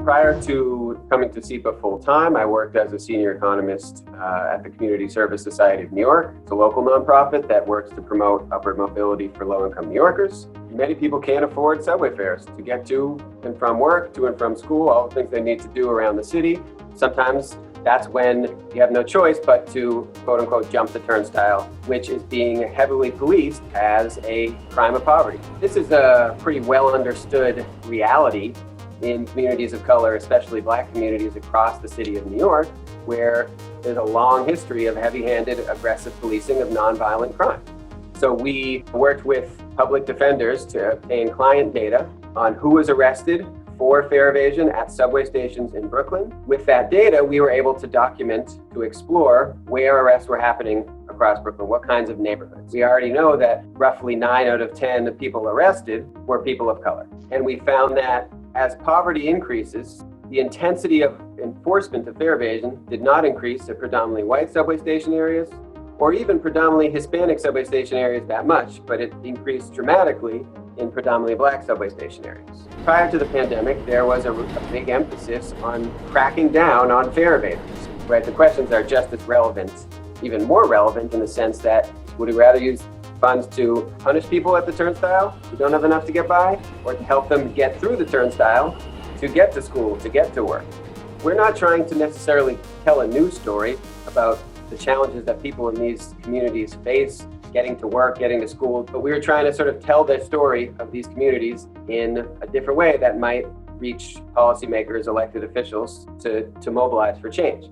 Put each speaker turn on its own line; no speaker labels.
Prior to coming to SIPA full-time, I worked as a senior economist at the Community Service Society of New York. It's a local nonprofit that works to promote upward mobility for low-income New Yorkers. Many people can't afford subway fares to get to and from work, to and from school, all the things they need to do around the city. Sometimes that's when you have no choice but to, quote unquote, jump the turnstile, which is being heavily policed as a crime of poverty. This is a pretty well understood reality in communities of color, especially Black communities across the city of New York, where there's a long history of heavy-handed, aggressive policing of nonviolent crime. So we worked with public defenders to obtain client data on who was arrested for fare evasion at subway stations in Brooklyn. With that data, we were able to document, to explore where arrests were happening across Brooklyn, what kinds of neighborhoods. We already know that roughly 9 out of 10 people arrested were people of color. And we found that as poverty increases, the intensity of enforcement of fare evasion did not increase at predominantly white subway station areas or even predominantly Hispanic subway station areas that much, but it increased dramatically in predominantly Black subway station areas. Prior to the pandemic, there was a big emphasis on cracking down on fare evaders, right? The questions are just as relevant, even more relevant in the sense that would we rather use funds to punish people at the turnstile who don't have enough to get by, or to help them get through the turnstile to get to school, to get to work? We're not trying to necessarily tell a news story about the challenges that people in these communities face getting to work, getting to school, but we were trying to sort of tell the story of these communities in a different way that might reach policymakers, elected officials to mobilize for change.